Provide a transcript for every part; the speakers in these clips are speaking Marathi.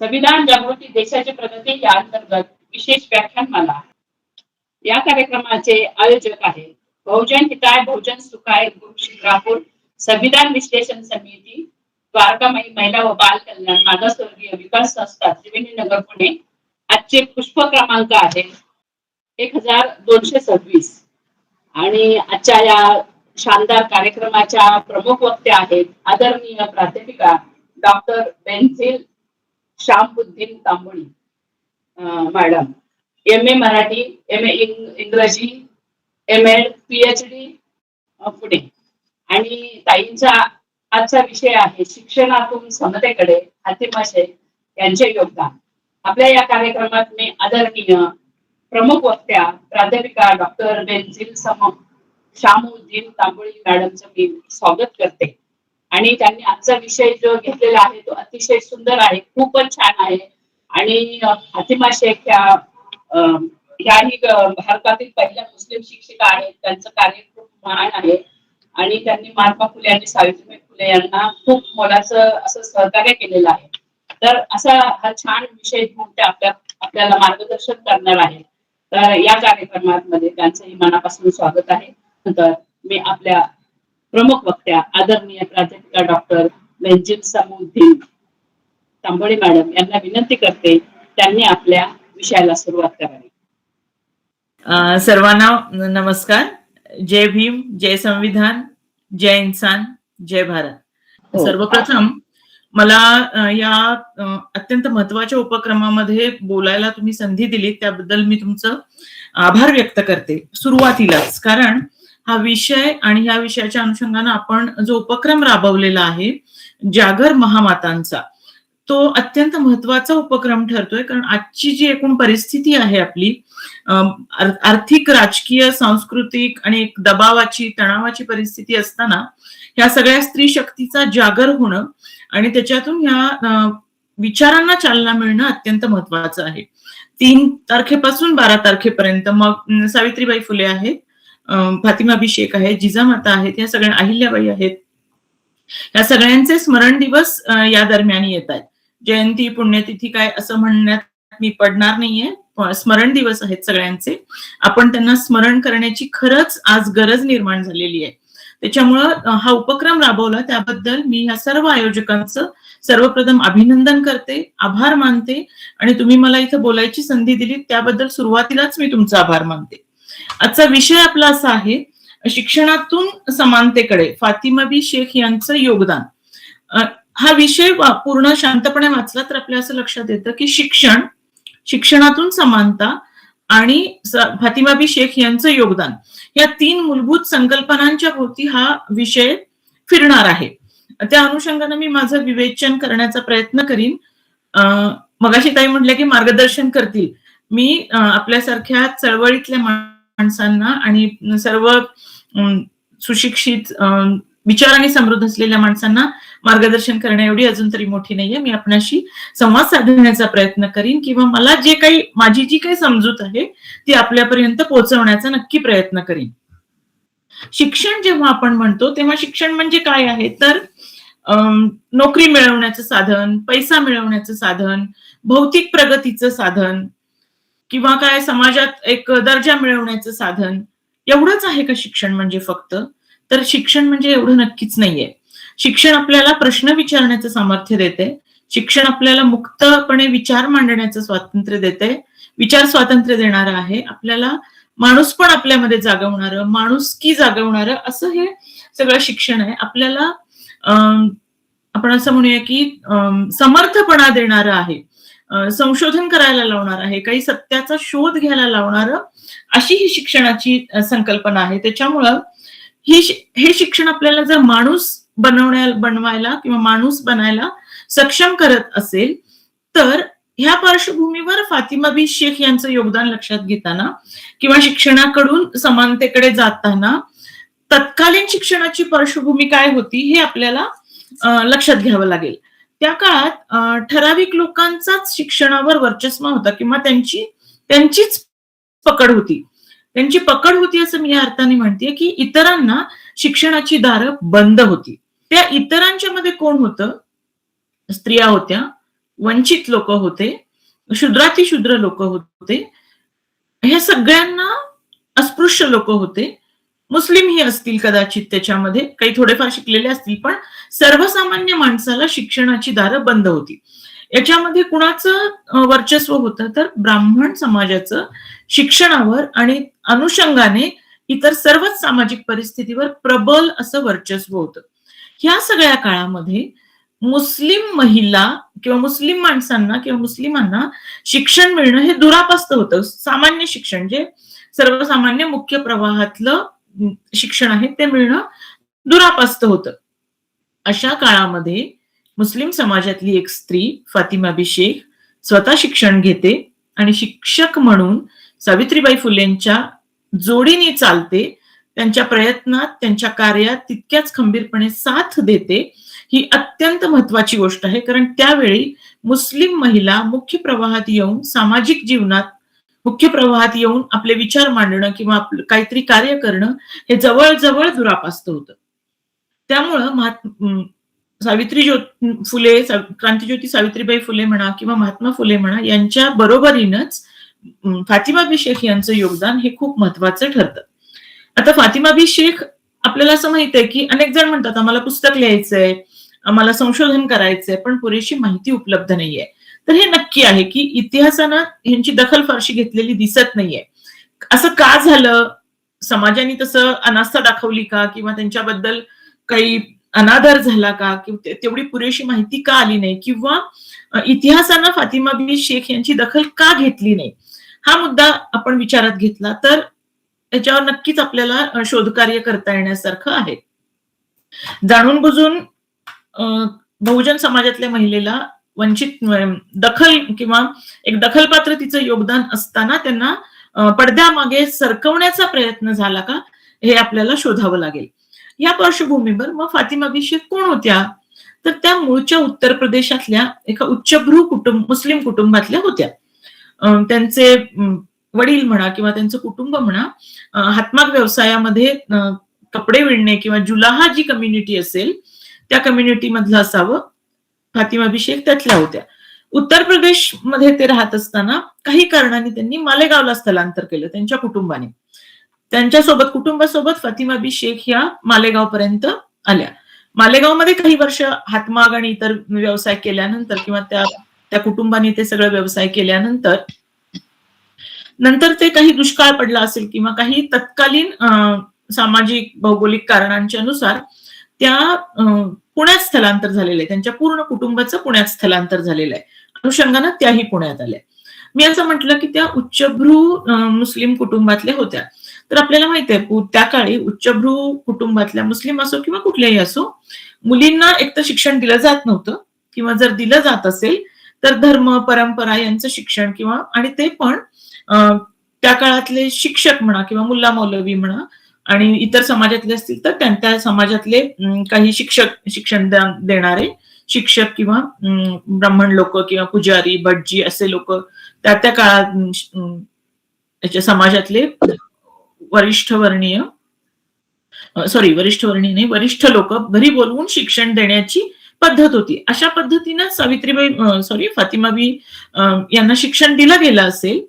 संविधान जागृती देशाची प्रगती या अंतर्गत विशेष व्याख्यानमाला. या कार्यक्रमाचे आयोजक आहे बहुजन हिताय बहुजन सुखाय ग्रुप शिक्रापूर, संविधान विश्लेषण समिती, द्वारकामाई महिला व बाल कल्याण मागासवर्गीय विकास संस्था त्रिवेणीनगर पुणे. आजचे पुष्प क्रमांक आहे 1226 आणि आजच्या या शानदार कार्यक्रमाच्या प्रमुख वक्त्या आहेत आदरणीय प्राध्यापिका doctor Benzil Shambuddin Tamboli madam, MA Marathi, MA इंग्रजी, MA PhD पुणे. आणि ताईंचा आजचा विषय आहे शिक्षणातून समतेकडे हातिमा शेख यांचे योगदान. आपल्या या कार्यक्रमात मी आदरणीय प्रमुख वक्त्या प्राध्यापिका डॉक्टर बेंझिल शामबुद्दीन तांबोळी मॅडमचं मी स्वागत करते. आणि त्यांनी आजचा विषय जो घेतलेला आहे तो अतिशय सुंदर आहे, खूपच छान आहे. आणि हातिमा शेख ह्याही भारतातील पहिल्या मुस्लिम शिक्षिका आहेत. त्यांचं कार्य खूप महान आहे आणि त्यांनी महात्मा फुले आणि सावित्रीबाई फुले यांना खूप मोलाचं असं सहकार्य केलेलं आहे. तर असा हा छान विषय घेऊन ते आपल्याला मार्गदर्शन करणार आहे. तर या कार्यक्रमामध्ये त्यांचंही मनापासून स्वागत आहे. नंतर मी आपल्या प्रमुख वक्त्या आदरणीय प्राध्यापिका डॉक्टर बेंझिल शामबुद्दीन तांबोळी मॅडम यांना विनंती करते त्यांनी आपल्या विषयाला सुरुवात करावी. सर्वांना नमस्कार. जय भीम, जय संविधान, जय इन्सान, जय भारत. सर्वप्रथम मला या अत्यंत महत्वाच्या उपक्रमामध्ये बोलायला तुम्ही संधी दिली त्याबद्दल मी तुमचं आभार व्यक्त करते सुरुवातीलाच. कारण हा विषय आणि या विषयाच्या अनुषंगाने आपण जो उपक्रम राबवलेला आहे जागर महामातांचा, तो अत्यंत महत्वाचा उपक्रम ठरतोय. कारण आजची जी एकूण परिस्थिती आहे आपली आर्थिक, राजकीय, सांस्कृतिक आणि एक दबावाची, तणावाची परिस्थिती असताना ह्या सगळ्या स्त्री शक्तीचा जागर होणं आणि त्याच्यातून ह्या विचारांना चालना मिळणं अत्यंत महत्वाचं आहे. 3 तारखेपासून 12 तारखेपर्यंत मग सावित्रीबाई फुले आहेत, फातिमा बी शेख आहे, जिजामाता आहेत, या सगळ्या अहिल्याबाई आहेत, या सगळ्यांचे स्मरण दिवस या दरम्यान येत आहेत. जयंती, पुण्यतिथी काय असं म्हणण्यात मी पडणार नाहीये, स्मरण दिवस आहेत सगळ्यांचे. आपण त्यांना स्मरण करण्याची खरंच आज गरज निर्माण झालेली आहे. त्याच्यामुळं हा उपक्रम राबवला त्याबद्दल मी या सर्व आयोजकांचं सर्वप्रथम अभिनंदन करते, आभार मानते आणि तुम्ही मला इथं बोलायची संधी दिली त्याबद्दल सुरुवातीलाच मी तुमचा आभार मानते. आजचा विषय आपला असा आहे शिक्षणातून समानतेकडे फातिमा बी शेख यांचं योगदान. हा विषय पूर्ण शांतपणे वाचला तर आपल्या असं लक्षात येतं की शिक्षणातून समानता आणि फातिमा बी शेख यांचं योगदान या 3 मूलभूत संकल्पनांच्या भोवती हा विषय फिरणार आहे. त्या अनुषंगाने मी माझं विवेचन करण्याचा प्रयत्न करीन. मगाशी ताई म्हटलं की मार्गदर्शन करतील. मी आपल्यासारख्या चळवळीतल्या माणसांना आणि सर्व सुशिक्षित, विचारांनी समृद्ध असलेल्या माणसांना मार्गदर्शन करण्या एवढी अजून तरी मोठी नाहीये. मी आपणाशी संवाद साधण्याचा प्रयत्न करीन किंवा मला माझी जी काही समजूत आहे ती आपल्यापर्यंत पोहोचवण्याचा नक्की प्रयत्न करीन. शिक्षण जेव्हा आपण म्हणतो तेव्हा शिक्षण म्हणजे काय आहे तर नोकरी मिळवण्याचं साधन, पैसा मिळवण्याचं साधन, भौतिक प्रगतीचं साधन किंवा काय समाजात एक दर्जा मिळवण्याचं साधन, एवढंच आहे का शिक्षण म्हणजे फक्त? तर शिक्षण म्हणजे एवढं नक्कीच नाहीये. शिक्षण आपल्याला प्रश्न विचारण्याचं सामर्थ्य देते. शिक्षण आपल्याला मुक्तपणे विचार मांडण्याचं स्वातंत्र्य देते, विचार स्वातंत्र्य देणारं आहे. आपल्याला माणूस पण आपल्यामध्ये जागवणारं, माणुसकी जागवणारं असं हे सगळं शिक्षण आहे. आपल्याला आपण असं म्हणूया की समर्थपणा देणारं आहे, संशोधन करायला लावणार आहे, काही सत्याचा शोध घ्यायला लावणारं अशी ही शिक्षणाची संकल्पना आहे. त्याच्यामुळं हे शिक्षण आपल्याला जर माणूस बनवायला किंवा माणूस बनायला सक्षम करत असेल तर ह्या पार्श्वभूमीवर फातिमा बी शेख यांचं योगदान लक्षात घेताना किंवा शिक्षणाकडून समानतेकडे जाताना तत्कालीन शिक्षणाची पार्श्वभूमी काय होती हे आपल्याला लक्षात घ्यावं लागेल. त्या काळात ठराविक लोकांचाच शिक्षणावर वर्चस्व होता किंवा त्यांचीच पकड होती. त्यांची पकड होती असं मी या अर्थाने म्हणते की इतरांना शिक्षणाची दारं बंद होती. त्या इतरांच्या मध्ये कोण होतं? स्त्रिया होत्या, वंचित लोक होते, शूद्रातिशूद्र लोक होते, हे सगळ्यांना अस्पृश्य लोक होते. मुस्लिमही असतील कदाचित त्याच्यामध्ये, काही थोडेफार शिकलेले असतील, पण सर्वसामान्य माणसाला शिक्षणाची दारं बंद होती. याच्यामध्ये कुणाचं वर्चस्व होतं, तर ब्राह्मण समाजाचं शिक्षणावर आणि अनुषंगाने इतर सर्वच सामाजिक परिस्थितीवर प्रबल असं वर्चस्व होतं. ह्या सगळ्या काळामध्ये मुस्लिम महिला किंवा मुस्लिम माणसांना किंवा मुस्लिमांना शिक्षण मिळणं हे दुरापास्त होतं. सामान्य शिक्षण जे सर्वसामान्य मुख्य प्रवाहातलं शिक्षण आहे ते मिळणं दुरापास्त होतं. अशा काळामध्ये मुस्लिम समाजातली एक स्त्री फातिमा बी शेख स्वतः शिक्षण घेते आणि शिक्षक म्हणून सावित्रीबाई फुलेंच्या जोडीने चालते. त्यांच्या प्रयत्नात, त्यांच्या कार्यात तितक्याच खंबीरपणे साथ देते. ही अत्यंत महत्वाची गोष्ट आहे, कारण त्यावेळी मुस्लिम महिला मुख्य प्रवाहात येऊन, सामाजिक जीवनात मुख्य प्रवाहात येऊन आपले विचार मांडणं किंवा काहीतरी कार्य करणं हे जवळजवळ दुरापास्त होतं. त्यामुळं सावित्री फुले, क्रांतीज्योती सावित्रीबाई फुले म्हणा किंवा महात्मा फुले म्हणा, यांच्या बरोबरीनच फातिमा बी शेख यांचं योगदान हे खूप महत्वाचं ठरतं. आता फातिमा बी शेख, आपल्याला असं माहित आहे की अनेक जण म्हणतात आम्हाला पुस्तक लिहायचंय, आम्हाला संशोधन करायचंय, पण पुरेशी माहिती उपलब्ध नाहीये. तर हे नक्की आहे की इतिहासानं यांची दखल फारशी घेतलेली दिसत नाहीये. असं का झालं? समाजाने तसं अनास्था दाखवली का, किंवा त्यांच्याबद्दल काही अनादर झाला का, किंवा तेवढी पुरेशी माहिती का आली नाही, किंवा इतिहासानं फातिमा बी शेख यांची दखल का घेतली नाही, हा मुद्दा आपण विचारात घेतला तर त्याच्यावर नक्कीच आपल्याला शोधकार्य करता येण्यासारखं आहे. जाणून बुजून बहुजन समाजातल्या महिलेला वंचित दखल किंवा एक दखलपात्र तिचं योगदान असताना त्यांना पडद्यामागे सरकवण्याचा प्रयत्न झाला का, हे आपल्याला शोधावं लागेल. या पार्श्वभूमीवर मग फातिमा बी शेख कोण होत्या? तर त्या मूळच्या उत्तर प्रदेशातल्या एका उच्चभ्रू मुस्लिम कुटुंबातल्या होत्या. त्यांचे वडील म्हणा किंवा त्यांचं कुटुंब म्हणा, हातमाग व्यवसायामध्ये कपडे विणणे किंवा जुलाहा जी कम्युनिटी असेल त्या कम्युनिटी मधलं असावं. फातिमा बी शेख त्यातल्या होत्या. उत्तर प्रदेश मध्ये ते राहत असताना काही कारणाने त्यांनी मालेगावला स्थलांतर केलं त्यांच्या कुटुंबाने. त्यांच्यासोबत, कुटुंबासोबत फातिमा बी शेख या मालेगाव पर्यंत आल्या. मालेगावमध्ये काही वर्ष हातमाग आणि इतर व्यवसाय केल्यानंतर किंवा त्या कुटुंबाने ते सगळं व्यवसाय केल्यानंतर ते काही दुष्काळ पडला असेल किंवा काही तत्कालीन सामाजिक भौगोलिक कारणांच्या नुसार त्या पुण्यात स्थलांतर झालेलं आहे. त्यांच्या पूर्ण कुटुंबाचं पुण्यात स्थलांतर झालेलं आहे. अनुषंगानं त्याही पुण्यात आल्या. मी असं म्हटलं की त्या उच्चभ्रू मुस्लिम कुटुंबातल्या होत्या. तर आपल्याला माहिती आहे त्या काळी उच्चभ्रू कुटुंबातल्या मुस्लिम असो किंवा कुठल्याही असो, मुलींना एक तर शिक्षण दिलं जात नव्हतं, किंवा जर दिलं जात असेल तर धर्म परंपरा यांचं शिक्षण, किंवा आणि ते पण त्या काळातले शिक्षक म्हणा किंवा मुल्ला मौलवी म्हणा आणि इतर समाजातले असतील तर त्या समाजातले काही शिक्षण देणारे शिक्षक किंवा ब्राह्मण लोक किंवा पुजारी भटजी असे लोक त्या काळात याच्या समाजातले वरिष्ठ वर्णीय नाही, वरिष्ठ लोक घरी बोलवून शिक्षण देण्याची पद्धत होती. अशा पद्धतीनं फातिमा बी यांना शिक्षण दिलं गेलं असेल.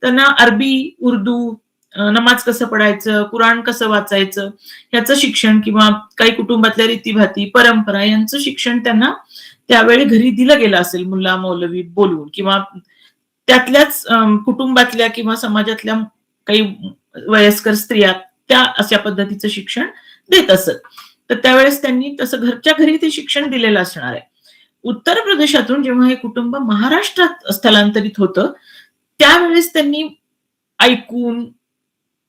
त्यांना अरबी, उर्दू, नमाज कसं पडायचं, कुराण कसं वाचायचं याचं शिक्षण किंवा काही कुटुंबातल्या रीतीभाती, परंपरा यांचं शिक्षण त्यांना त्यावेळी घरी दिलं गेलं असेल मुल्ला मौलवी बोलवून, किंवा त्यातल्याच कुटुंबातल्या किंवा समाजातल्या काही वयस्कर स्त्रिया त्या अशा पद्धतीचं शिक्षण देत असत. तर त्यावेळेस त्यांनी तसं घरच्या घरी ते शिक्षण दिलेलं असणार आहे. उत्तर प्रदेशातून जेव्हा हे कुटुंब महाराष्ट्रात स्थलांतरित होतं त्यावेळेस त्यांनी ऐकून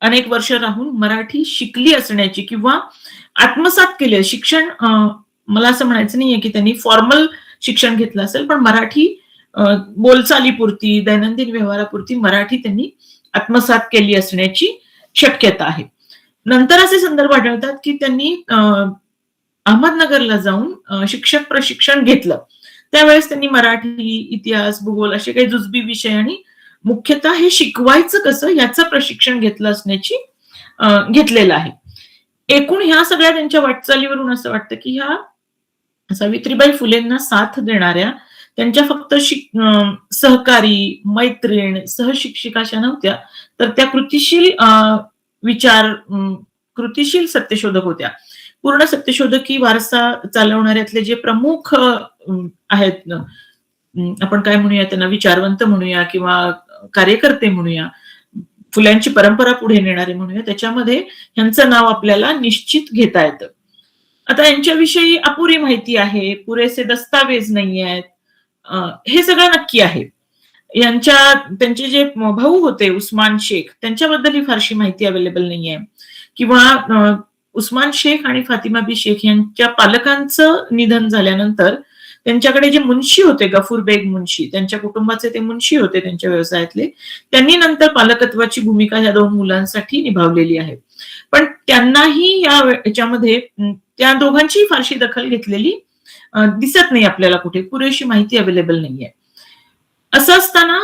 अनेक वर्ष राहून मराठी शिकली असण्याची किंवा आत्मसात केले शिक्षण. मला असं म्हणायचं नाहीये की त्यांनी फॉर्मल शिक्षण घेतलं असेल, पण मराठी बोलचालीपुरती, दैनंदिन व्यवहारापुरती मराठी त्यांनी आत्मसात केली असण्याची शक्यता आहे. नंतर असे संदर्भ आढळतात की त्यांनी अहमदनगरला जाऊन शिक्षक प्रशिक्षण घेतलं. त्यावेळेस त्यांनी मराठी, इतिहास, भूगोल असे काही जुजबी विषय आणि मुख्यतः हे शिकवायचं कसं याचं प्रशिक्षण घेतलं असण्याची घेतलेलं आहे. एकूण ह्या सगळ्या त्यांच्या वाटचालीवरून असं वाटतं की ह्या सावित्रीबाई फुलेंना साथ देणाऱ्या त्यांच्या फक्त सहकारी, मैत्रीण, सहशिक्षिका अशा नव्हत्या, तर त्या कृतिशील सत्यशोधक होत्या. पूर्ण सत्यशोधकी वारसा चालवणाऱ्यातले जे प्रमुख आहेत, आपण काय म्हणूया त्यांना, विचारवंत म्हणूया किंवा कार्यकर्ते म्हणूया, फुल्यांची परंपरा पुढे नेणारे म्हणूया, त्याच्यामध्ये ह्यांचं नाव आपल्याला निश्चित घेता येतं. आता यांच्याविषयी अपुरी माहिती आहे, पुरेसे दस्तावेज नाही आहेत, हे सगळं नक्की आहे. त्यांचे जे भाऊ होते उस्मान शेख, त्यांच्याबद्दल ही फारशी माहिती अवेलेबल नाहीये, किंवा उस्मान शेख आणि फातिमा बी शेख यांच्या पालकांचं निधन झाल्यानंतर त्यांच्याकडे जे मुन्शी होते, गफूर बेग मुन्शी, त्यांच्या कुटुंबाचे ते मुन्शी होते त्यांच्या व्यवसायातले, त्यांनी नंतर पालकत्वाची भूमिका ह्या 2 मुलांसाठी निभावलेली आहे. पण त्यांनाही याच्यामध्ये त्या दोघांची फारशी दखल घेतलेली दिसत नाही आपल्याला कुठे, पुरेशी माहिती अवेलेबल नाहीये. असं असताना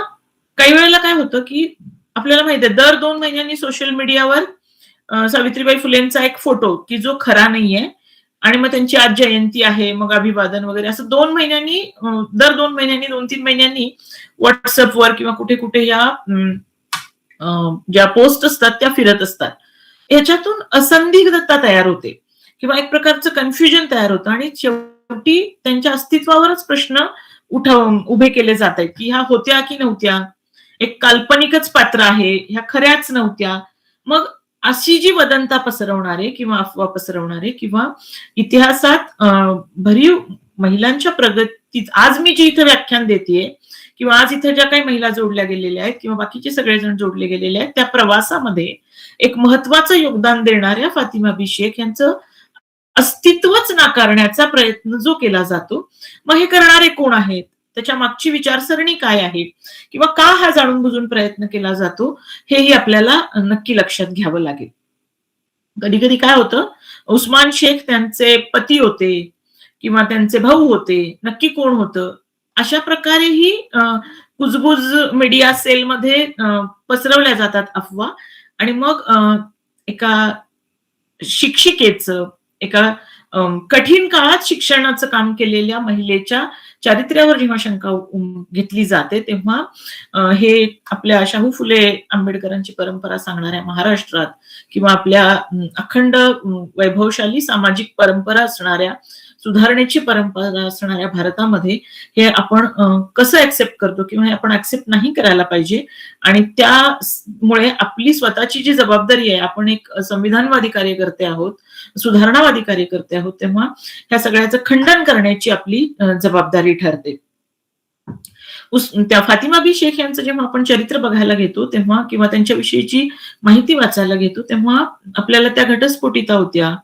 काही वेळेला काय होतं की आपल्याला माहिती आहे, दर 2 महिन्यांनी सोशल मीडियावर सावित्रीबाई फुलेंचा एक फोटो की जो खरा नाहीये, आणि मग त्यांची आज जयंती आहे, मग अभिवादन वगैरे असं दर 2 महिन्यांनी 2-3 महिन्यांनी व्हॉट्सअपवर किंवा कुठे कुठे या ज्या पोस्ट असतात त्या फिरत असतात. ह्याच्यातून असंदिग्धता तयार होते किंवा एक प्रकारचं कन्फ्युजन तयार होतं, आणि शेवटी त्यांच्या अस्तित्वावरच प्रश्न उभे केले जात आहेत की ह्या होत्या की नव्हत्या, एक काल्पनिकच पात्र आहे, ह्या खऱ्याच नव्हत्या. मग अशी जी वदंता पसरवणारे किंवा अफवा पसरवणारे किंवा इतिहासात भरीव महिलांच्या प्रगतीत, आज मी जी इथे व्याख्यान देतेय किंवा आज इथे ज्या काही महिला जोडल्या गेलेल्या आहेत किंवा बाकीचे सगळेजण जोडले गेलेले आहेत, त्या प्रवासामध्ये एक महत्वाचं योगदान देणाऱ्या फातिमा बी शेख यांचं अस्तित्वच नाकारण्याचा प्रयत्न जो केला जातो, मग हे करणारे कोण आहेत, त्याच्या मागची विचारसरणी काय आहे, किंवा का हा जाणून बुजून प्रयत्न केला जातो, हेही आपल्याला नक्की लक्षात घ्यावं लागेल. कधी कधी काय होतं, उस्मान शेख त्यांचे पती होते किंवा त्यांचे भाऊ होते, नक्की कोण होतं, अशा प्रकारेही कुजबुज मीडिया सेलमध्ये पसरवल्या जातात अफवा. आणि मग एका शिक्षिकेचं, एका कठीण काळात शिक्षणाचं काम केलेल्या महिलेच्या चारित्र्यावर जेव्हा शंका घेतली जाते, तेव्हा हे आपल्या शाहू फुले आंबेडकरांची परंपरा सांगणाऱ्या महाराष्ट्रात किंवा आपल्या अखंड वैभवशाली सामाजिक परंपरा असणाऱ्या, सुधारणेची परंपरा असणाऱ्या भारतामध्ये हे आपण कसं ऍक्सेप्ट करतो किंवा हे आपण ऍक्सेप्ट नाही करायला पाहिजे. आणि त्यामुळे आपली स्वतःची जी जबाबदारी आहे, आपण एक संविधानवादी कार्यकर्ते आहोत, सुधारणावादी कार्यकर्ते आहोत, तेव्हा ह्या सगळ्याचं खंडन करण्याची आपली जबाबदारी ठरते. त्या फातिमा बी शेख यांचं जेव्हा आपण चरित्र बघायला घेतो तेव्हा, किंवा त्यांच्याविषयीची माहिती वाचायला घेतो तेव्हा आपल्याला त्या घटस्फोटिता होत्या,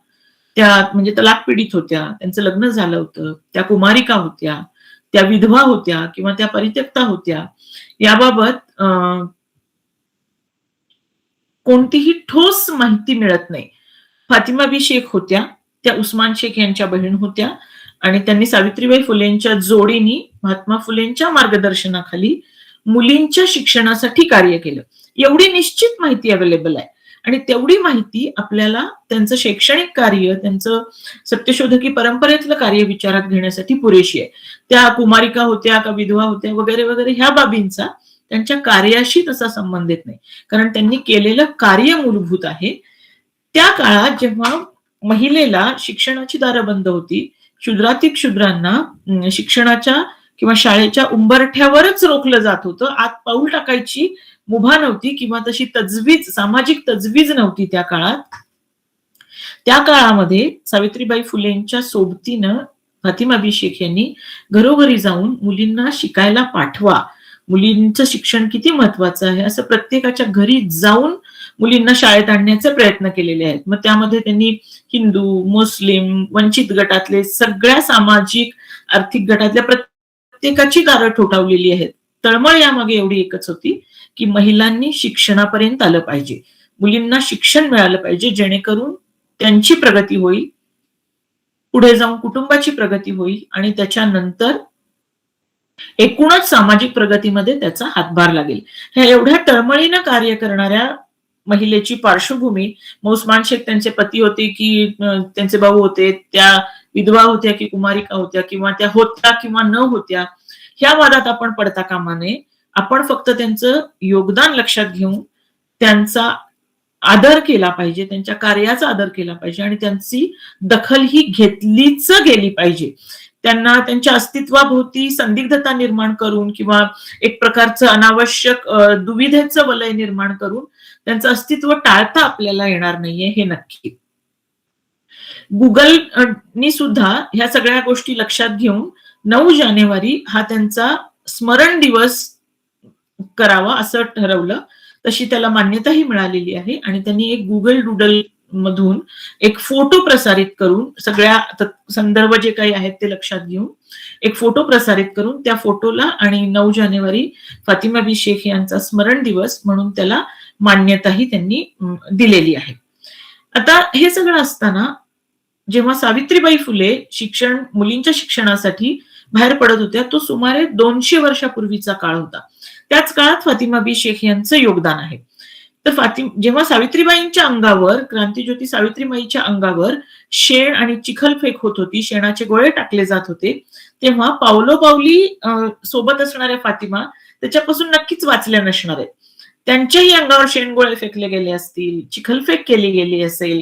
त्या म्हणजे तलाक पीडित होत्या, त्यांचं लग्न झालं होतं, त्या कुमारिका होत्या, त्या विधवा होत्या किंवा त्या परित्यक्ता होत्या, याबाबत कोणतीही ठोस माहिती मिळत नाही. फातिमा बी शेख होत्या, त्या उस्मान शेख यांच्या बहीण होत्या, आणि त्यांनी सावित्रीबाई फुलेंच्या जोडीने महात्मा फुलेंच्या मार्गदर्शनाखाली मुलींच्या शिक्षणासाठी कार्य केलं, एवढी निश्चित माहिती अवेलेबल आहे. आणि तेवढी माहिती आपल्याला त्यांचं शैक्षणिक कार्य, त्यांचं सत्यशोधकी परंपरेतलं कार्य विचारात घेण्यासाठी पुरेशी आहे. त्या कुमारिका होत्या का विधवा होत्या वगैरे वगैरे ह्या बाबींचा त्यांच्या कार्याशी तसा संबंध येत नाही, कारण त्यांनी केलेलं कार्य मूलभूत आहे. त्या काळात जेव्हा महिलेला शिक्षणाची दारं बंद होती, क्षुद्रांना शिक्षणाच्या किंवा शाळेच्या उंबरठ्यावरच रोखलं जात होतं, आत पाऊल टाकायची मुभा नव्हती किंवा तशी सामाजिक तजवीज नव्हती त्या काळात. त्या काळामध्ये सावित्रीबाई फुलेंच्या सोबतीनं फातिमा बी शेख यांनी घरोघरी जाऊन मुलींना शिकायला पाठवा, मुलींचं शिक्षण किती महत्वाचं आहे असं प्रत्येकाच्या घरी जाऊन मुलींना शाळेत आणण्याचे प्रयत्न केलेले आहेत. मग त्यामध्ये त्यांनी हिंदू, मुस्लिम, वंचित गटातले, सगळ्या सामाजिक आर्थिक गटातल्या प्रत्येकाची दारं ठोठावलेली आहेत. तळमळ यामागे एवढी एकच होती की महिलांनी शिक्षणापर्यंत आलं पाहिजे, मुलींना शिक्षण मिळालं पाहिजे, जेणेकरून त्यांची प्रगती होईल, पुढे जाऊन कुटुंबाची प्रगती होईल आणि त्याच्यानंतर एकूणच सामाजिक प्रगतीमध्ये त्याचा हातभार लागेल. ह्या एवढ्या तळमळीनं कार्य करणाऱ्या महिलेची पार्श्वभूमी, उस्मान शेख त्यांचे पती होते की त्यांचे भाऊ होते, त्या विधवा होत्या की कुमारिका होत्या, किंवा त्या होत्या किंवा न होत्या, ह्या वादात आपण पडता कामा नये. आपण फक्त त्यांचं योगदान लक्षात घेऊन त्यांचा आदर केला पाहिजे, त्यांच्या कार्याचा आदर केला पाहिजे आणि त्यांची दखल ही घेतलीच गेली पाहिजे. त्यांना त्यांच्या अस्तित्वाभोवती संदिग्धता निर्माण करून किंवा एक प्रकारचं अनावश्यक दुविधेचं वलय निर्माण करून त्यांचं अस्तित्व टाळता आपल्याला येणार नाहीये, हे नक्की. गुगल नी सुद्धा ह्या सगळ्या गोष्टी लक्षात घेऊन 9 जानेवारी हा त्यांचा स्मरण दिवस करावा असं ठरवलं. तशी त्याला मान्यताही मिळालेली आहे आणि त्यांनी एक गुगल डुडल मधून एक फोटो प्रसारित करून सगळ्या संदर्भ जे काही आहेत ते लक्षात घेऊन एक फोटो प्रसारित करून त्या फोटोला आणि 9 जानेवारी फातिमा बी शेख यांचा स्मरण दिवस म्हणून त्याला मान्यताही त्यांनी दिलेली आहे. आता हे सगळं असताना जेव्हा सावित्रीबाई फुले मुलींच्या शिक्षणासाठी बाहेर पडत होत्या, तो सुमारे 200 वर्षापूर्वीचा काळ होता. त्याच काळात फातिमा बी शेख यांचं योगदान आहे. तर जेव्हा सावित्रीबाईंच्या अंगावर, क्रांतीज्योती सावित्रीबाईंच्या अंगावर शेण आणि चिखलफेक होत होती, शेणाचे गोळे टाकले जात होते, तेव्हा पावलोपावली सोबत असणाऱ्या फातिमा त्याच्यापासून नक्कीच वाचल्या नसणार आहेत. त्यांच्याही अंगावर शेणगोळे फेकले गेले असतील, चिखलफेक केली गेली असेल,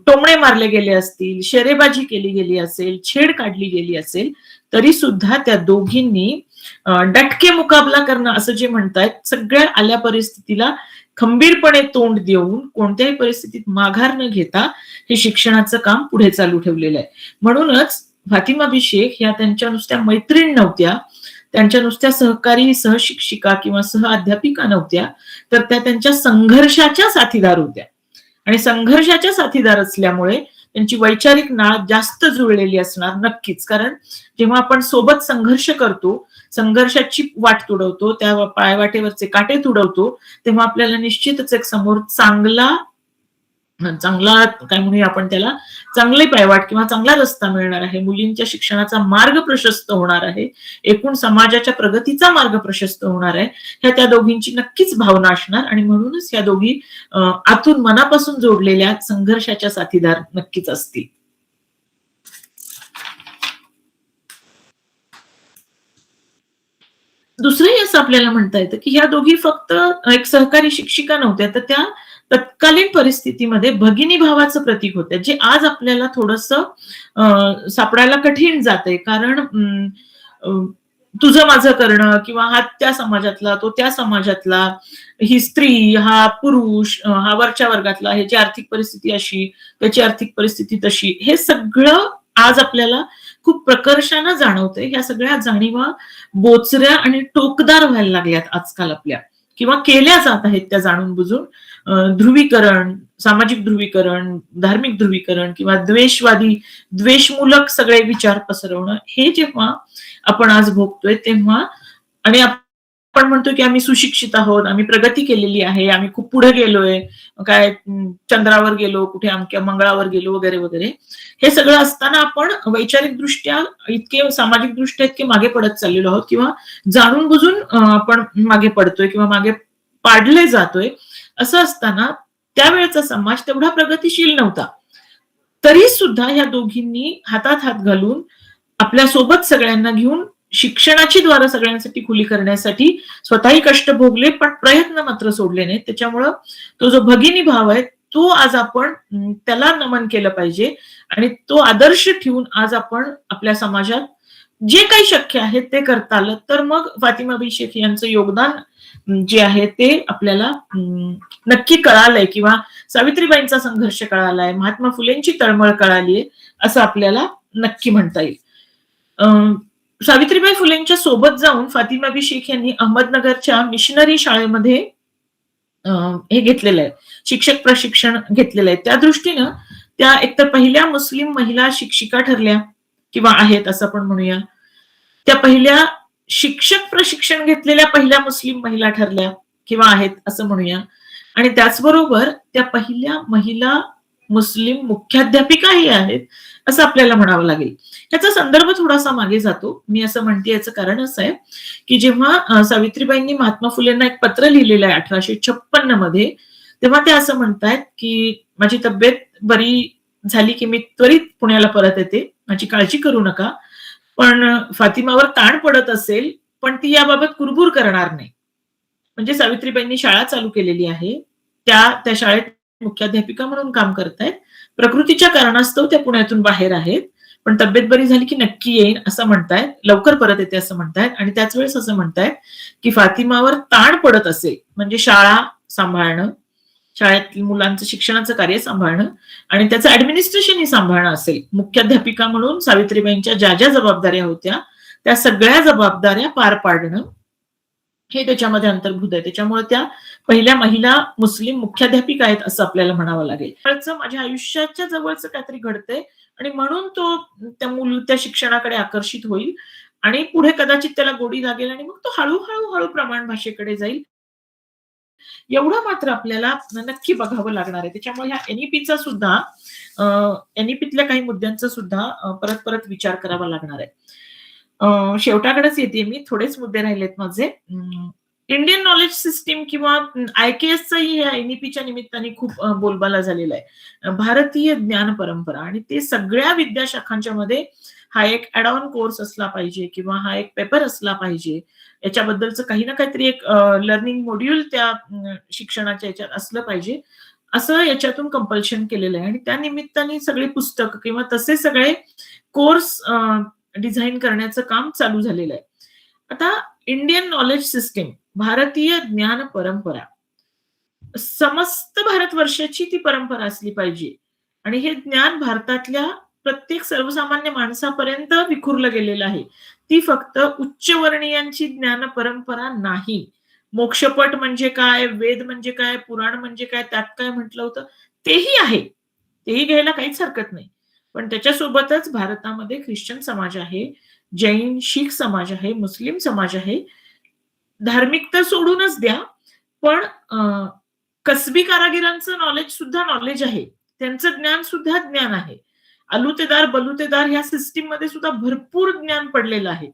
टोमणे मारले गेले असतील, शेरेबाजी केली गेली असेल, छेड काढली गेली असेल, तरी सुद्धा त्या दोघींनी डटके मुकाबला करणं असं जे म्हणतायत, सगळ्या आल्या परिस्थितीला खंबीरपणे तोंड देऊन कोणत्याही परिस्थितीत माघार न घेता हे शिक्षणाचं काम पुढे चालू ठेवलेलं आहे. म्हणूनच फातिमा बी शेख ह्या त्यांच्या नुसत्या मैत्रीण नव्हत्या, त्यांच्या नुसत्या सहकारी, सहशिक्षिका किंवा सहअध्यापिका नव्हत्या, तर त्या त्यांच्या संघर्षाच्या साथीदार होत्या. आणि संघर्षाच्या साथीदार असल्यामुळे त्यांची वैचारिक नाळ जास्त जुळलेली असणार नक्कीच. कारण जेव्हा आपण सोबत संघर्ष करतो, संघर्षाची वाट तुडवतो, त्या पायवाटेवरचे काटे तुडवतो, तेव्हा आपल्याला निश्चितच एक समोर चांगला काय म्हणूया आपण त्याला, चांगली पायवाट किंवा चांगला रस्ता मिळणार आहे. मुलींच्या शिक्षणाचा मार्ग प्रशस्त होणार आहे, एकूण समाजाच्या प्रगतीचा मार्ग प्रशस्त होणार आहे, ह्या त्या दोघींची नक्कीच भावना असणार. आणि म्हणूनच या दोघी आतून मनापासून जोडलेल्या संघर्षाच्या साथीदार नक्कीच असतील. दुसरंही असं आपल्याला म्हणता येतं की ह्या दोघी फक्त एक सहकारी शिक्षिका नव्हत्या, तर त्या तत्कालीन परिस्थितीमध्ये भगिनी भावाचं प्रतीक होत्या, जे आज आपल्याला थोडंसं सापडायला कठीण जातंय. कारण तुझं माझं करणं किंवा हा त्या समाजातला, तो त्या समाजातला, ही स्त्री, हा पुरुष, हा वरच्या वर्गातला, ह्याची आर्थिक परिस्थिती अशी, त्याची आर्थिक परिस्थिती तशी, हे सगळं आज आपल्याला खूप प्रकर्षानं जाणवतंय. ह्या सगळ्या जाणीवा बोचऱ्या आणि टोकदार व्हायला लागल्यात आजकाल आपल्या, किंवा केल्या जात आहेत त्या जाणून बुजून. ध्रुवीकरण, सामाजिक ध्रुवीकरण, धार्मिक ध्रुवीकरण किंवा द्वेषवादी, द्वेषमूलक सगळे विचार पसरवणं, हे जेव्हा आपण आज भोगतोय तेव्हा, आणि आपण म्हणतोय की आम्ही सुशिक्षित आहोत, आम्ही प्रगती केलेली आहे, आम्ही खूप पुढे गेलोय, काय चंद्रावर गेलो, कुठे अमक्या मंगळावर गेलो वगैरे वगैरे, हे सगळं असताना आपण वैचारिक दृष्ट्या इतके, सामाजिक दृष्ट्या इतके मागे पडत चाललेलो आहोत, किंवा जाणून बुजून आपण मागे पडतोय किंवा मागे पाडले जातोय. असं असताना त्यावेळेचा समाज तेवढा प्रगतिशील नव्हता, तरी सुद्धा या दोघींनी हातात हात घालून आपल्या सोबत सगळ्यांना घेऊन शिक्षणाची द्वार सगळ्यांसाठी खुली करण्यासाठी स्वतःही कष्ट भोगले, पण प्रयत्न मात्र सोडले नाहीत. त्याच्यामुळं तो जो भगिनी भाव आहे तो आज आपण त्याला नमन केलं पाहिजे, आणि तो आदर्श ठेवून आज आपण आपल्या समाजात जे काही शक्य आहे ते करता आलं तर मग फातिमा बी शेख यांचं योगदान जे आहे ते आपल्याला नक्की कळालंय, किंवा सावित्रीबाईंचा संघर्ष कळालाय, महात्मा फुलेंची तळमळ कळालीये असं आपल्याला नक्की म्हणता येईल. सावित्रीबाई फुलेंच्या सोबत जाऊन फातिमा बी शेख यांनी अहमदनगरच्या मिशनरी शाळेमध्ये हे घेतलेलं आहे, शिक्षक प्रशिक्षण घेतलेलं आहे. त्या दृष्टीनं त्या एकतर पहिल्या मुस्लिम महिला शिक्षिका ठरल्या, किंवा आहेत असं आपण म्हणूया. त्या पहिल्या शिक्षक प्रशिक्षण घेतलेल्या पहिल्या मुस्लिम महिला ठरल्या किंवा आहेत असं म्हणूया. आणि त्याचबरोबर त्या पहिल्या महिला मुस्लिम मुख्याध्यापिकाही आहेत असं आपल्याला म्हणावं लागेल. याचा संदर्भ थोडासा मागे जातो. मी असं म्हणते याचं कारण असं आहे की जेव्हा सावित्रीबाईंनी महात्मा फुलेंना एक पत्र लिहिलेलं आहे 1856 मध्ये, तेव्हा ते असं म्हणतायत की माझी तब्येत बरी झाली की मी त्वरित पुण्याला परत येते, माझी काळजी करू नका. पण फातिमावर ताण पडत असेल, पण ती याबाबत कुरबुर करणार नाही. म्हणजे सावित्रीबाईंनी शाळा चालू केलेली आहे. त्या शाळेत मुख्याध्यापिका म्हणून काम करतायत. प्रकृतीच्या कारणास्तव त्या पुण्यातून बाहेर आहेत. पण तब्येत बरी झाली की नक्की येईन असं म्हणतायत. लवकर परत येते असं म्हणतायत आणि त्याच वेळेस असं म्हणतायत, की फातिमावर ताण पडत असेल, म्हणजे शाळा सांभाळणं, शाळेतील मुलांचं शिक्षणाचं कार्य सांभाळणं आणि त्याचं ॲडमिनिस्ट्रेशनही सांभाळणं असेल. मुख्याध्यापिका म्हणून सावित्रीबाईंच्या ज्या जबाबदाऱ्या होत्या, त्या सगळ्या जबाबदाऱ्या पार पाडणं हे त्याच्यामध्ये अंतर्भूत आहे. त्याच्यामुळे त्या पहिल्या महिला मुस्लिम मुख्याध्यापिका आहेत असं आपल्याला म्हणावं लागेल. जवळचं माझ्या आयुष्याच्या जवळचं काहीतरी घडतंय आणि म्हणून तो त्या शिक्षणाकडे आकर्षित होईल आणि पुढे कदाचित त्याला गोडी लागेल आणि मग तो हळू प्रमाण भाषेकडे जाईल. एवढं मात्र आपल्याला नक्की बघावं लागणार आहे. त्याच्यामुळे ह्या एनईपीचा सुद्धा एनईपीतल्या काही मुद्द्यांचा सुद्धा परत विचार करावा लागणार आहे. शेवटाकडेच येते मी. थोडेच मुद्दे राहिलेत माझे. इंडियन नॉलेज सिस्टीम किंवा IKSचाही या एनईपीच्या निमित्ताने खूप बोलबाला झालेला आहे. भारतीय ज्ञान परंपरा आणि ते सगळ्या विद्याशाखांच्या मध्ये हा एक ॲड ऑन कोर्स असला पाहिजे किंवा हा एक पेपर असला पाहिजे. याच्याबद्दलचं काही ना काहीतरी एक लर्निंग मॉड्यूल त्या शिक्षणाच्या याच्यात असलं पाहिजे. असं याच्यातून कंपल्शन केलेलं आहे आणि त्या निमित्ताने सगळी पुस्तकं किंवा तसे सगळे कोर्स डिझाइन करण्याचं काम चालू झालेलं आहे. आता इंडियन नॉलेज सिस्टीम, भारतीय ज्ञान परंपरा, समस्त भारतवर्षाची ती परंपरा असली पाहिजे आणि हे ज्ञान भारतातल्या प्रत्येक सर्वसामान्य माणसापर्यंत विखुरलं गेलेलं आहे. ती फक्त उच्चवर्णीयांची ज्ञान परंपरा नाही. मोक्षपट म्हणजे काय, वेद म्हणजे काय, पुराण म्हणजे काय, त्यात काय म्हटलं होतं तेही आहे. तेही घ्यायला काहीच हरकत नाही. पण त्याच्यासोबतच भारतामध्ये ख्रिश्चन समाज आहे, जैन, शीख समाज आहे, मुस्लिम समाज आहे. धार्मिक तर सोडूनच द्या, पण कसबी कारागिरांचं नॉलेज सुद्धा नॉलेज आहे. त्यांचं ज्ञान सुद्धा ज्ञान आहे. अलुतेदार, बलुतेदार ह्या सिस्टीम मध्ये सुद्धा भरपूर ज्ञान पडलेलं आहे.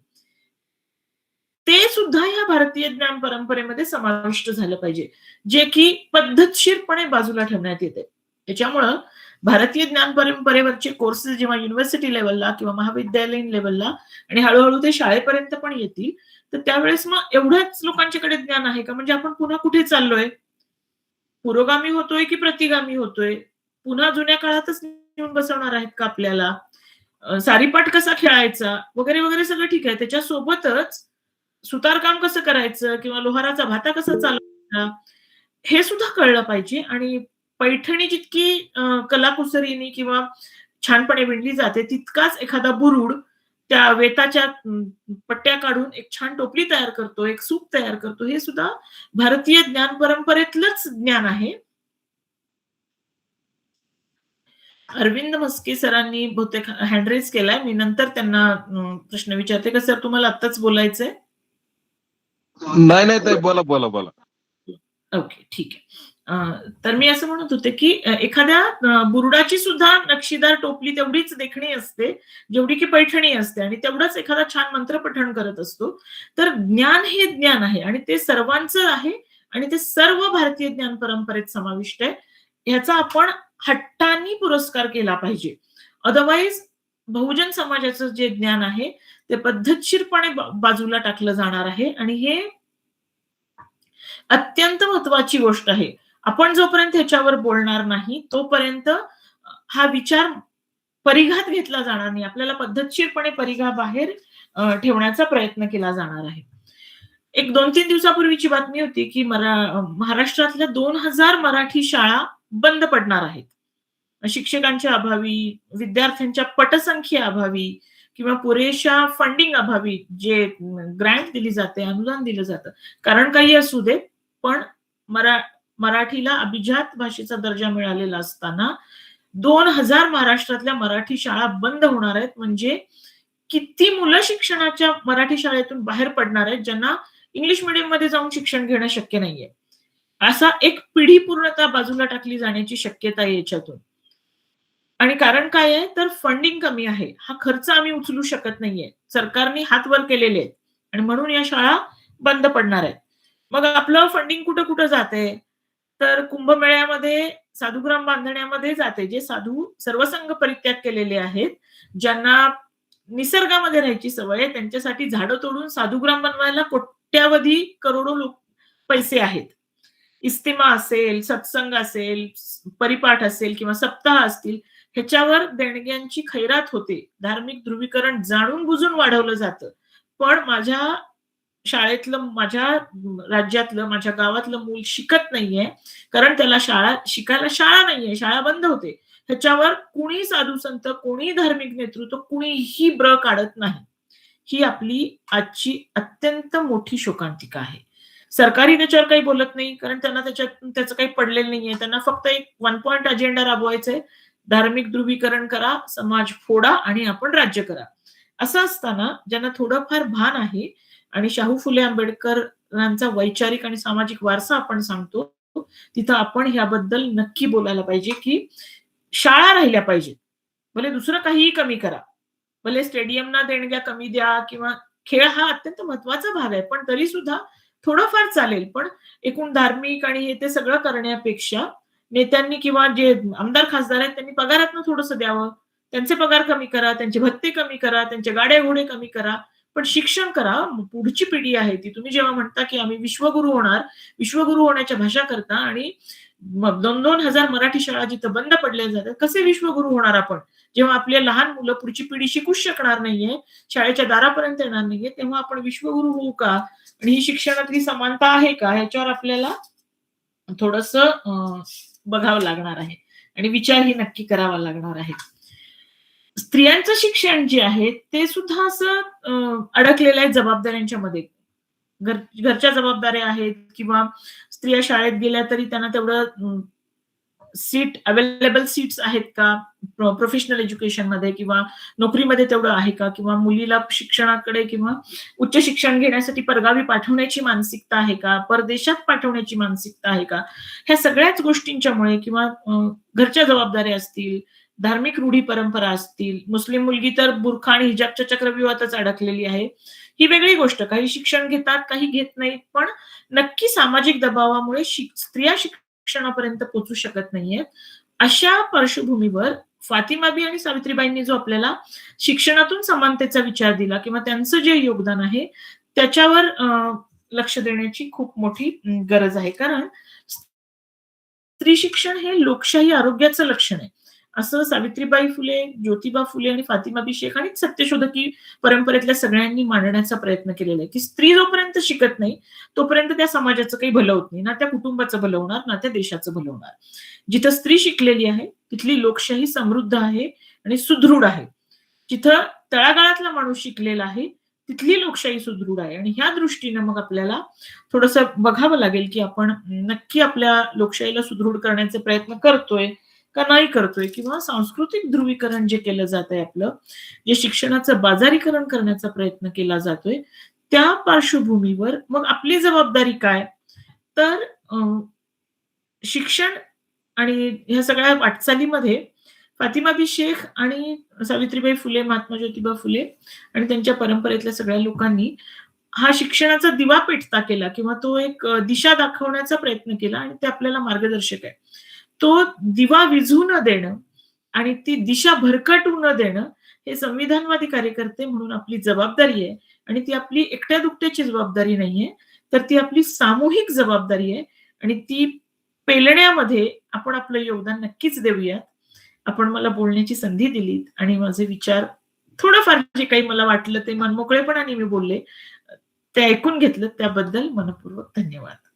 ते सुद्धा या भारतीय ज्ञान परंपरेमध्ये समाविष्ट झालं पाहिजे, जे की पद्धतशीरपणे बाजूला ठेवण्यात येते. त्याच्यामुळं भारतीय ज्ञान परंपरेवरचे कोर्सेस जेव्हा युनिव्हर्सिटी लेव्हलला किंवा महाविद्यालयीन लेव्हलला आणि हळूहळू ते शाळेपर्यंत पण येतील, तर त्यावेळेस मग एवढ्याच लोकांच्याकडे ज्ञान आहे का? म्हणजे आपण पुन्हा कुठे चाललोय? पुरोगामी होतोय की प्रतिगामी होतोय? पुन्हा जुन्या काळातच नेऊन बसवणार आहेत का आपल्याला? सारीपाट कसा खेळायचा वगैरे सगळं ठीक आहे. त्याच्यासोबतच सुतारकाम कसं करायचं किंवा लोहाराचा भाता कसा चालवायचा हे सुद्धा कळलं पाहिजे आणि पैठणी जितकी कलाकुसरीने किंवा छानपणे विणली जाते तितकाच एखादा बुरुड त्या वेताच्या पट्ट्या काढून एक छान टोपली तयार करतो, एक सूप तयार करतो. हे सुद्धा भारतीय ज्ञान परंपरेतलंच ज्ञान आहे. अरविंद म्हस्के सरांनी बहुतेक हँड रेज केलाय. मी नंतर त्यांना प्रश्न विचारते का सर तुम्हाला आत्ताच बोलायचंय? नाही ताई, बोला. ओके, ठीक आहे. तर मी असं म्हणत होते, की एखाद्या बुरुडाची सुद्धा नक्षीदार टोपली तेवढीच देखणी असते, जेवढी की पैठणी असते आणि तेवढाच एखादा छान मंत्रपठण करत असतो. तर ज्ञान हे ज्ञान आहे आणि ते सर्वांचं आहे आणि ते सर्व भारतीय ज्ञान परंपरेत समाविष्ट आहे. ह्याचा आपण हट्टांनी पुरस्कार केला पाहिजे. अदरवाईज बहुजन समाजाचं जे ज्ञान आहे, ते पद्धतशीरपणे बाजूला टाकलं जाणार आहे आणि हे अत्यंत महत्वाची गोष्ट आहे. आपण जोपर्यंत ह्याच्यावर बोलणार नाही, तोपर्यंत हा विचार परिघात घेतला जाणार नाही. आपल्याला पद्धतशीरपणे परिघाबाहेर ठेवण्याचा प्रयत्न केला जाणार आहे. एक 2-3 दिवसापूर्वीची बातमी होती, की महाराष्ट्रातल्या 2000 मराठी शाळा बंद पडणार आहेत. शिक्षकांच्या अभावी, विद्यार्थ्यांच्या पटसंख्येअभावी किंवा पुरेशा फंडिंग अभावी जे ग्रँट दिली जाते, अनुदान दिलं जातं. कारण काही असू दे, पण मराठीला अभिजात भाषेचा दर्जा मिळालेला असताना 2000 महाराष्ट्रातल्या मराठी शाळा बंद होणार आहेत. म्हणजे किती मुलं शिक्षणाच्या मराठी शाळेतून बाहेर पडणार आहेत, ज्यांना इंग्लिश मीडियम मध्ये जाऊन शिक्षण घेणं शक्य नाहीये. असा एक पिढी पूर्णतः बाजूला टाकली जाण्याची शक्यता आहे याच्यातून. आणि कारण काय आहे तर फंडिंग कमी आहे. हा खर्च आम्ही उचलू शकत नाहीये. सरकारने हात वर केलेले आहेत आणि म्हणून या शाळा बंद पडणार आहेत. मग आपलं फंडिंग कुठं जाते? तर कुंभमेळ्यामध्ये साधुग्राम बांधण्यामध्ये जाते. जे साधू सर्वसंग परित्याग केलेले आहेत, ज्यांना निसर्गामध्ये राहायची सवय आहे. त्यांच्यासाठी झाडं तोडून साधुग्राम बनवायला कोट्यावधी करोडो पैसे आहेत. इस्तिमा असेल, सत्संग असेल, परिपाठ असेल किंवा सप्ताह असतील, ह्याच्यावर देणग्यांची खैरात होते. धार्मिक ध्रुवीकरण जाणून-बुजून वाढवलं जातं. पण माझ्या शाळेतलं, माझ्या राज्यातलं, माझ्या गावातलं मूल शिकत नाहीये, कारण त्याला शिकायला शाळा नाहीये, शाळा बंद होते. ह्याच्यावर कुणी साधू-संत, कोणी धार्मिक नेतृत्व, कुणीही काढत नाही. ही आपली आजची अत्यंत मोठी शोकांतिका आहे. सरकारही त्याच्यावर काही बोलत नाही, कारण त्यांना त्याचं काही पडलेलं नाहीये. त्यांना फक्त एक वन पॉइंट अजेंडा राबवायचा आहे. धार्मिक ध्रुवीकरण करा, समाज फोडा आणि आपण राज्य करा. असं असताना ज्यांना थोडंफार भान आहे आणि शाहू फुले आंबेडकरांचा वैचारिक आणि सामाजिक वारसा आपण सांगतो, तिथं आपण ह्याबद्दल नक्की बोलायला पाहिजे, की शाळा राहिल्या पाहिजेत. भले दुसरं काहीही कमी करा. भले स्टेडियमना देणग्या कमी द्या किंवा खेळ हा अत्यंत महत्वाचा भाग आहे. पण तरी सुद्धा थोडंफार चालेल. पण एकूण धार्मिक आणि हे ते सगळं करण्यापेक्षा नेत्यांनी किंवा जे आमदार खासदार आहेत त्यांनी पगारातनं थोडंसं द्यावं. त्यांचे पगार कमी करा, त्यांचे भत्ते कमी करा, त्यांचे गाड्या-घोडे कमी करा. पण शिक्षण करा. पुढची पिढी आहे ती. तुम्ही जेव्हा म्हणता, की आम्ही विश्वगुरू होणार, विश्वगुरू होण्याच्या भाषा करता आणि 2-2 हजार मराठी शाळा जिथं बंद पडल्या जातात, कसे विश्वगुरू होणार आपण? जेव्हा आपली लहान मुलं, पुढची पिढी शिकूच शकणार नाहीये, शाळेच्या दारापर्यंत येणार नाहीये, तेव्हा आपण विश्वगुरू होऊ का? आणि ही शिक्षणातली समानता आहे का? ह्याच्यावर आपल्याला थोडंसं बघावं लागणार आहे आणि विचारही नक्की करावा लागणार आहे. स्त्रियांचं शिक्षण जे आहे ते सुद्धा असं अडकलेलं आहे जबाबदाऱ्यांच्या मध्ये. घरच्या जबाबदाऱ्या आहेत किंवा स्त्रिया शाळेत गेल्या तरी त्यांना तेवढं अवेलेबल सीट्स आहेत का? प्रोफेशनल एज्युकेशनमध्ये किंवा नोकरीमध्ये तेवढं आहे का? किंवा मुलीला शिक्षणाकडे किंवा उच्च शिक्षण घेण्यासाठी परगावी पाठवण्याची मानसिकता आहे का? परदेशात पाठवण्याची मानसिकता आहे का? ह्या सगळ्याच गोष्टींच्यामुळे किंवा घरच्या जबाबदाऱ्या असतील, धार्मिक रूढी परंपरा असतील, मुस्लिम मुलगी तर बुरखा आणि हिजाबच्या चक्रव्यूहातच अडकलेली आहे. ही वेगळी गोष्ट. काही शिक्षण घेतात, काही घेत नाहीत. पण नक्की सामाजिक दबावामुळे स्त्रिया शिक्षणापर्यंत पोहोचू शकत नाहीयेत. अशा पार्श्वभूमीवर फातिमाबी आणि सावित्रीबाईंनी जो आपल्याला शिक्षणातून समानतेचा विचार दिला किंवा त्यांचं जे योगदान आहे त्याच्यावर लक्ष देण्याची खूप मोठी गरज आहे. कारण स्त्री शिक्षण हे लोकशाही आरोग्याचं लक्षण आहे. असं सावित्रीबाई फुले, ज्योतिबा फुले आणि फातिमाबी शेख आणि सत्यशोधकी परंपरेतल्या सगळ्यांनी मांडण्याचा प्रयत्न केलेला आहे, की स्त्री जोपर्यंत शिकत नाही, तोपर्यंत त्या समाजाचं काही भलं होत नाही. ना त्या कुटुंबाचं भलं होणार, ना त्या देशाचं भलं होणार. जिथं स्त्री शिकलेली आहे, तिथली लोकशाही समृद्ध आहे आणि सुदृढ आहे. जिथं तळागाळातला माणूस शिकलेला आहे, तिथली लोकशाही सुदृढ आहे. आणि ह्या दृष्टीनं मग आपल्याला थोडंसं बघावं लागेल, की आपण नक्की आपल्या लोकशाहीला सुदृढ करण्याचे प्रयत्न करतोय का नाही करतोय, किंवा सांस्कृतिक ध्रुवीकरण जे केलं जातंय आपलं, जे शिक्षणाचं बाजारीकरण करण्याचा प्रयत्न केला जातोय, त्या पार्श्वभूमीवर मग आपली जबाबदारी काय? तर शिक्षण आणि ह्या सगळ्या वाटचालीमध्ये फातिमाबी शेख आणि सावित्रीबाई फुले, महात्मा ज्योतिबा फुले आणि त्यांच्या परंपरेतल्या सगळ्या लोकांनी हा शिक्षणाचा दिवा पेटता केला किंवा तो एक दिशा दाखवण्याचा प्रयत्न केला आणि ते आपल्याला मार्गदर्शक आहे. तो दिवा विझू न देणं आणि ती दिशा भरकटू न देणं हे संविधानवादी कार्यकर्ते म्हणून आपली जबाबदारी आहे. आणि ती आपली एकट्या दुकट्याची जबाबदारी नाहीये, तर ती आपली सामूहिक जबाबदारी आहे. आणि ती पेलण्यामध्ये आपण आपलं योगदान नक्कीच देऊयात. आपण मला बोलण्याची संधी दिलीत आणि माझे विचार थोडंफार जे काही मला वाटलं ते मनमोकळेपणाने मी बोलले, ते ऐकून घेतलं त्याबद्दल मनःपूर्वक धन्यवाद.